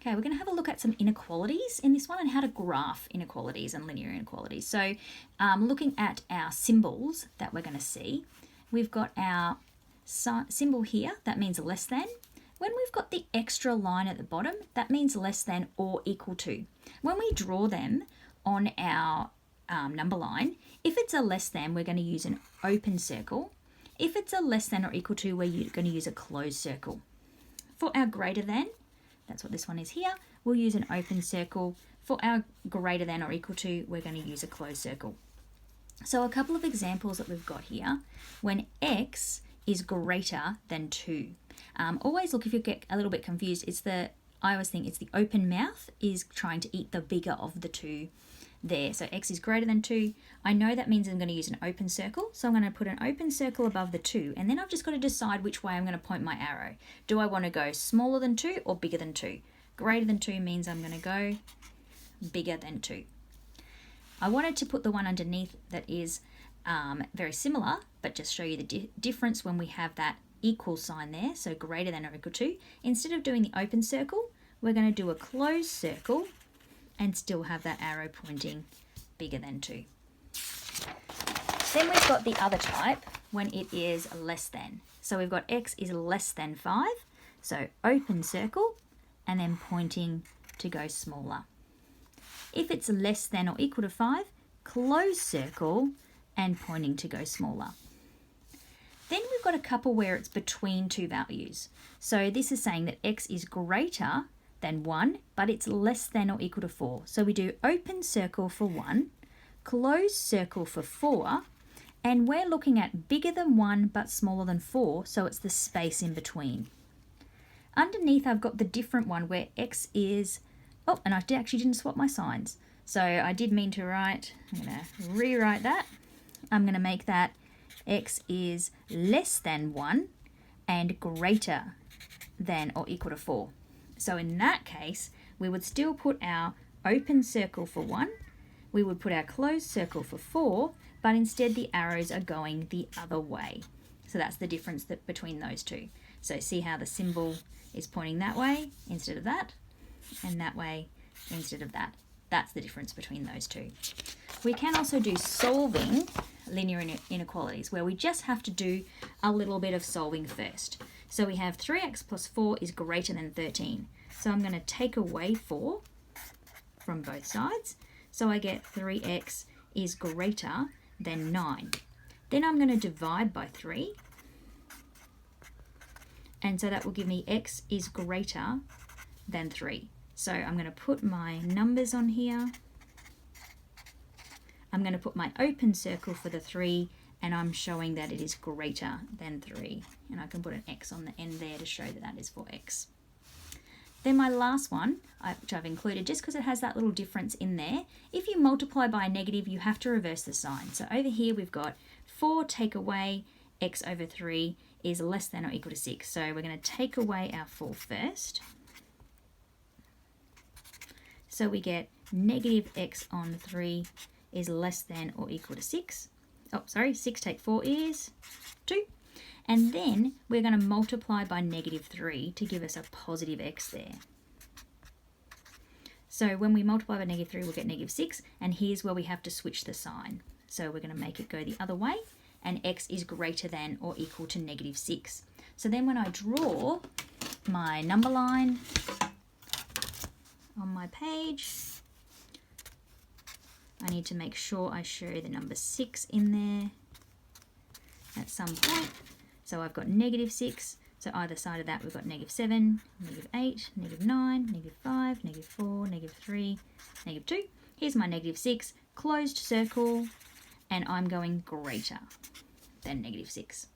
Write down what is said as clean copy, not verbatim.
Okay, we're going to have a look at some inequalities in this one and how to graph inequalities and linear inequalities. So looking at our symbols that we're going to see, we've got our symbol here, that means less than. When we've got the extra line at the bottom, that means less than or equal to. When we draw them on our number line, if it's a less than, we're going to use an open circle. If it's a less than or equal to, we're going to use a closed circle. For our greater than, that's what this one is here, we'll use an open circle. For our greater than or equal to, we're going to use a closed circle. So a couple of examples that we've got here. When x is greater than 2. Always look, if you get a little bit confused, I always think it's the open mouth is trying to eat the bigger of the two there. So x is greater than 2. I know that means I'm going to use an open circle. So I'm going to put an open circle above the 2. And then I've just got to decide which way I'm going to point my arrow. Do I want to go smaller than 2 or bigger than 2? Greater than 2 means I'm going to go bigger than 2. I wanted to put the one underneath that is very similar, but just show you the difference when we have that equal sign there. So greater than or equal to. Instead of doing the open circle, we're going to do a closed circle and still have that arrow pointing bigger than 2. Then we've got the other type when it is less than. So we've got x is less than 5, so open circle and then pointing to go smaller. If it's less than or equal to 5, closed circle and pointing to go smaller. Then we've got a couple where it's between two values. So this is saying that x is greater than 1, but it's less than or equal to 4. So we do open circle for 1, closed circle for 4, and we're looking at bigger than 1 but smaller than 4, so it's the space in between. Underneath I've got the different one where x is, oh, and I actually didn't swap my signs. So I did mean to write, I'm going to rewrite that. I'm going to make that x is less than 1 and greater than or equal to 4. So in that case, we would still put our open circle for 1, we would put our closed circle for 4, but instead the arrows are going the other way. So that's the difference between those two. So see how the symbol is pointing that way instead of that, and that way instead of that. That's the difference between those two. We can also do solving linear inequalities, where we just have to do a little bit of solving first. So we have 3x plus 4 is greater than 13. So I'm going to take away 4 from both sides. So I get 3x is greater than 9. Then I'm going to divide by 3. And so that will give me x is greater than 3. So I'm going to put my numbers on here. I'm going to put my open circle for the 3, and I'm showing that it is greater than 3. And I can put an x on the end there to show that that is for x. Then my last one, which I've included just because it has that little difference in there, if you multiply by a negative, you have to reverse the sign. So over here we've got 4 take away x over 3 is less than or equal to 6. So we're going to take away our 4 first. So we get negative x on 3 is less than or equal to 6. Oh, sorry, 6 take 4 is 2. And then we're going to multiply by negative 3 to give us a positive x there. So when we multiply by negative 3, we'll get negative 6. And here's where we have to switch the sign. So we're going to make it go the other way. And x is greater than or equal to negative 6. So then when I draw my number line on my page, I need to make sure I show the number 6 in there at some point. So I've got negative 6. So either side of that we've got negative 7, negative 8, negative 9, negative 5, negative 4, negative 3, negative 2. Here's my negative 6, closed circle, and I'm going greater than negative 6.